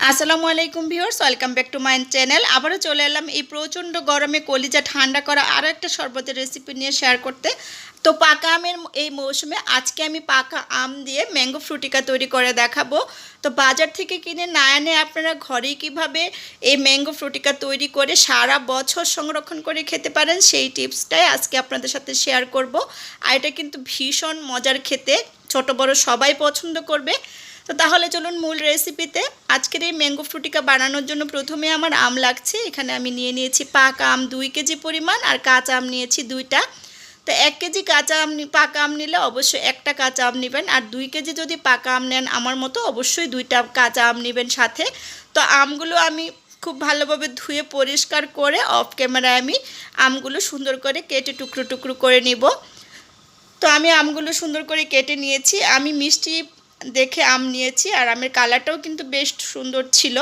আসসালামু আলাইকুম viewers, welcome back to my channel. আবারও চলে এলাম এই প্রচণ্ড গরমে কলিজা ঠান্ডা করা আরও একটা শরবতের রেসিপি নিয়ে শেয়ার করতে। তো পাকা আমের এই মৌসুমে আজকে আমি পাকা আম দিয়ে ম্যাঙ্গো ফ্রুটিকা তৈরি করে দেখাবো। তো বাজার থেকে কিনে না এনে আপনারা ঘরেই কীভাবে এই ম্যাঙ্গো ফ্রুটিকা তৈরি করে সারা বছর সংরক্ষণ করে খেতে পারেন সেই টিপসটাই আজকে আপনাদের সাথে শেয়ার করব। আর এটা কিন্তু ভীষণ মজার খেতে, ছোট বড় সবাই পছন্দ করবে। তো তাহলে চলুন মূল রেসিপিতে। আজকের এই ম্যাঙ্গো ফ্রুটিকা বানানোর জন্য প্রথমে আমার আম লাগছে। এখানে আমি নিয়ে নিয়েছি পাকা আম 2 কেজি পরিমাণ, আর কাঁচা আম নিয়েছি 2টা। তো 1 কেজি কাঁচা আম পাকা আম নিলে অবশ্যই একটা কাঁচা আম নেবেন, আর 2 কেজি যদি পাকা আম নেন আমার মতো অবশ্যই 2টা কাঁচা আম নেবেন সাথে। তো আমগুলো আমি খুব ভালোভাবে ধুয়ে পরিষ্কার করে অফ ক্যামেরায় আমি আমগুলো সুন্দর করে কেটে টুকরো টুকরো করে নিব। তো আমি আমগুলো সুন্দর করে কেটে নিয়েছি। আমি মিষ্টি দেখে আম নিয়েছি, আর আমের কালারটাও কিন্তু বেশ সুন্দর ছিল।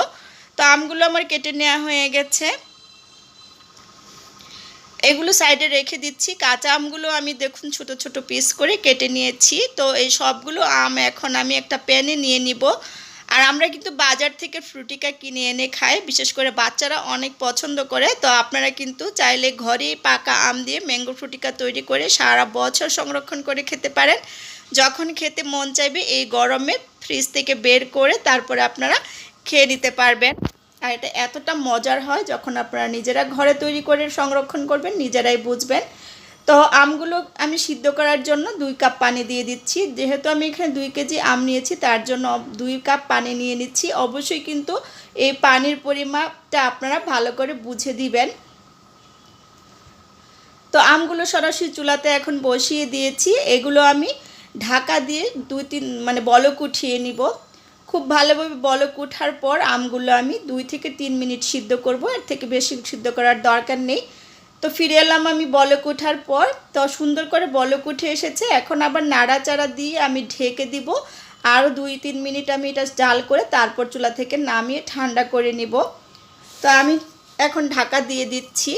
তো আমগুলো আমার কেটে নেওয়া হয়ে গেছে, এগুলো সাইডে রেখে দিচ্ছি। কাঁচা আমগুলো আমি দেখুন ছোট ছোট পিস করে কেটে নিয়েছি। তো এই সবগুলো আম এখন আমি একটা প্যানে নিয়ে নিব। আর আমরা কিন্তু বাজার থেকে ফ্রুটিকা কিনে এনে খাই, বিশেষ করে বাচ্চারা অনেক পছন্দ করে। তো আপনারা কিন্তু চাইলে ঘরেই পাকা আম দিয়ে ম্যাঙ্গো ফ্রুটিকা তৈরি করে সারা বছর সংরক্ষণ করে খেতে পারেন। যখন খেতে মন চাইবে এই গরমে ফ্রিজ থেকে বের করে তারপরে আপনারা খেয়ে নিতে পারবেন। আর এটা এতটা মজার হয় যখন আপনারা নিজেরা ঘরে তৈরি করে সংরক্ষণ করবেন, নিজেরাই বুঝবেন। তো আমগুলো আমি সিদ্ধ করার জন্য 2 কাপ পানি দিয়ে দিচ্ছি। যেহেতু আমি এখানে 2 কেজি আম নিয়েছি তার জন্য 2 কাপ পানি নিয়ে নিচ্ছি। অবশ্যই কিন্তু এই পানির পরিমাপটা আপনারা ভালো করে বুঝে দিবেন। তো আমগুলো সরাসরি চুলাতে এখন বসিয়ে দিয়েছি। এগুলো আমি ঢাকা দিয়ে 2-3 বলক উঠিয়ে নিব। খুব ভালোভাবে বলক ওঠার পর আমগুলো আমি 2 থেকে 3 মিনিট সিদ্ধ করব, এর থেকে বেশি সিদ্ধ করার দরকার নেই। তো ফিরে এলাম আমি বলক ওঠার পর। তো সুন্দর করে বলক উঠে এসেছে। এখন আবার নাড়াচাড়া দিয়ে আমি ঢেকে দিব। আরও 2-3 মিনিট আমি এটা জাল করে তারপর চুলা থেকে নামিয়ে ঠান্ডা করে নিব। তো আমি এখন ঢাকা দিয়ে দিচ্ছি।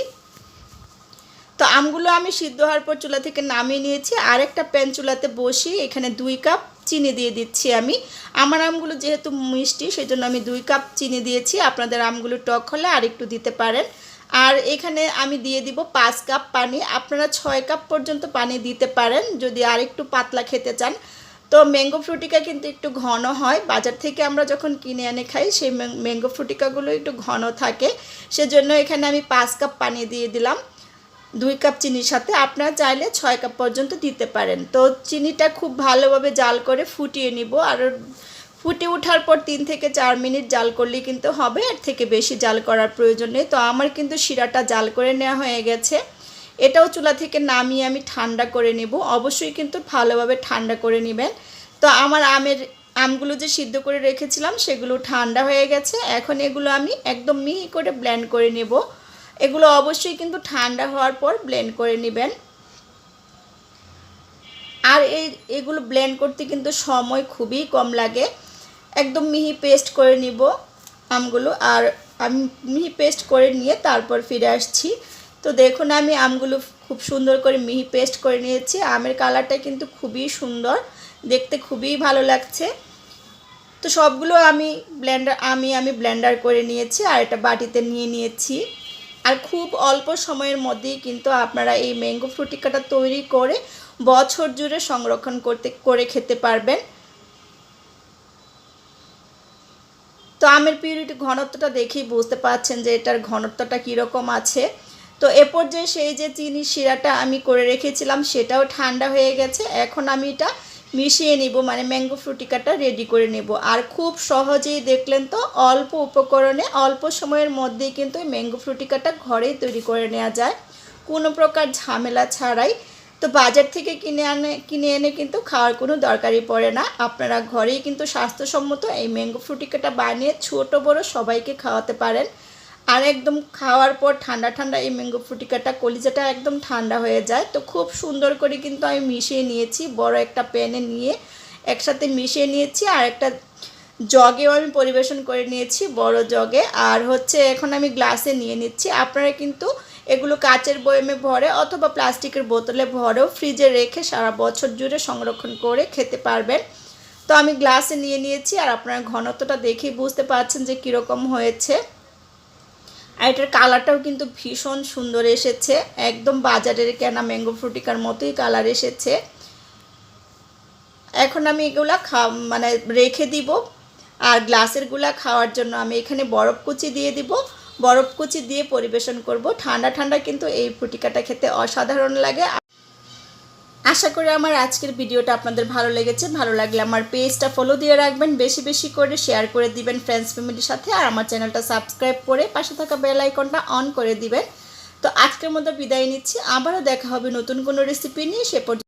তো আমগুলো আমি সিদ্ধ হওয়ার পর চুলা থেকে নামিয়ে নিয়েছি। আরেকটা প্যান চুলাতে বসিয়ে এখানে 2 কাপ চিনি দিয়ে দিচ্ছি আমি। আমার আমগুলো যেহেতু মিষ্টি সেই জন্য আমি 2 কাপ চিনি দিয়েছি। আপনাদের আমগুলো টক হলে আর একটু দিতে পারেন। আর এখানে আমি দিয়ে দিব 5 কাপ পানি। আপনারা 6 কাপ পর্যন্ত পানি দিতে পারেন যদি আর একটু পাতলা খেতে চান। তো ম্যাঙ্গো ফ্রুটিকা কিন্তু একটু ঘন হয়, বাজার থেকে আমরা যখন কিনে এনে খাই সেই ম্যাঙ্গো ফ্রুটিকাগুলো একটু ঘন থাকে, সেজন্য এখানে আমি 5 কাপ পানি দিয়ে দিলাম 2 কাপ চিনির সাথে। আপনারা চাইলে 6 কাপ পর্যন্ত দিতে পারেন। তো চিনিটা খুব ভালোভাবে জাল করে ফুটিয়ে নিব। আর ফুটে ওঠার পর 3 থেকে 4 মিনিট জাল করলেই কিন্তু হবে, এর থেকে বেশি জাল করার প্রয়োজন নেই। তো আমার কিন্তু শিরাটা জাল করে নেওয়া হয়ে গেছে। এটাও চুলা থেকে নামিয়ে আমি ঠান্ডা করে নেব। অবশ্যই কিন্তু ভালোভাবে ঠান্ডা করে নেবেন। তো আমার আমগুলো যে সিদ্ধ করে রেখেছিলাম সেগুলো ঠান্ডা হয়ে গেছে। এখন এগুলো আমি একদম মিহি করে ব্লেন্ড করে নেব। এগুলো অবশ্যই কিন্তু ঠান্ডা হওয়ার পর ব্লেন্ড করে নেবেন। আর এগুলো ব্লেন্ড করতে কিন্তু সময় খুবই কম লাগে। একদম মিহি পেস্ট করে নিব আমগুলো। আর আমি মিহি পেস্ট করে নিয়ে তারপর ফিরে আসছি। তো দেখুন আমি আমগুলো খুব সুন্দর করে মিহি পেস্ট করে নিয়েছি। আমের কালারটা কিন্তু খুবই সুন্দর, দেখতে খুবই ভালো লাগছে। তো সবগুলো আমি ব্লেন্ডার করে নিয়েছি আর এটা বাটিতে নিয়ে নিয়েছি। আর খুব অল্প সময়ের মধ্যেই কিন্তু আপনারা এই ম্যাঙ্গো ফ্রুটিকাটা তৈরি করে বছর জুড়ে সংরক্ষণ করে খেতে পারবেন। তো আমের পিউরিটি ঘনত্বটা দেখেই বুঝতে পারছেন যে এটার ঘনত্বটা কীরকম আছে। তো এ পর্যায়ে সেই যে চিনির শিরাটা আমি করে রেখেছিলাম সেটাও ঠান্ডা হয়ে গেছে। এখন আমি এটা মিশিয়ে নিব, ম্যাঙ্গো ফ্রুটিকাটা রেডি করে নেব। আর খুব সহজেই দেখলেন তো, অল্প উপকরণে অল্প সময়ের মধ্যেই কিন্তু ম্যাঙ্গো ফ্রুটিকাটা ঘরেই তৈরি করে নেওয়া যায় কোনো প্রকার ঝামেলা ছাড়াই। তো বাজার থেকে কিনে এনে কিন্তু খাওয়ার কোনো দরকারই পড়ে না। আপনারা ঘরেই কিন্তু স্বাস্থ্যসম্মত এই ম্যাঙ্গো ফ্রুটিকাটা বানিয়ে ছোট বড় সবাইকে খাওয়াতে পারেন। আর একদম খাওয়ার পর ঠান্ডা ঠান্ডা এই ম্যাঙ্গো ফ্রুটিকাটা কলিজাটা একদম ঠান্ডা হয়ে যায়। তো খুব সুন্দর করে কিন্তু আমি মিশিয়ে নিয়েছি, বড় একটা প্যানে নিয়ে একসাথে মিশিয়ে নিয়েছি। আর একটা জগেও আমি পরিবেশন করে নিয়েছি, বড় জগে। আর এখন আমি গ্লাসে নিয়ে নিচ্ছি। আপনারা কিন্তু এগুলো কাচের বয়মে ভরে অথবা প্লাস্টিকের বোতলে ভরেও ফ্রিজে রেখে সারা বছর জুড়ে সংরক্ষণ করে খেতে পারবেন। তো আমি গ্লাসে নিয়ে নিয়েছি, আর আপনারা ঘনত্বটা দেখেই বুঝতে পারছেন যে কীরকম হয়েছে। আর এটার কালারটাও কিন্তু ভীষণ সুন্দর এসেছে, একদম বাজারের কেনা ম্যাঙ্গো ফ্রুটিকার মতোই কালার এসেছে। এখন আমি এগুলা মানে রেখে দিব। আর গ্লাসেরগুলা খাওয়ার জন্য আমি এখানে বরফ কুচি দিয়ে দিব। বরফ কুচি দিয়ে পরিবেশন করব। ঠান্ডা ঠান্ডা কিন্তু এই ফ্রুটিকাটা খেতে অসাধারণ লাগে। আশা করি আমার আজকের ভিডিওটা আপনাদের ভালো লেগেছে। ভালো লাগলে আমার পেজটা ফলো দিয়ে রাখবেন, বেশি বেশি করে শেয়ার করে দিবেন ফ্রেন্ডস ফ্যামিলির সাথে, আর আমার চ্যানেলটা সাবস্ক্রাইব করে পাশে থাকা বেল আইকনটা অন করে দিবেন। তো আজকের মতো বিদায় নিচ্ছি, আবারও দেখা হবে নতুন কোনো রেসিপি নিয়ে। সে পর্যন্ত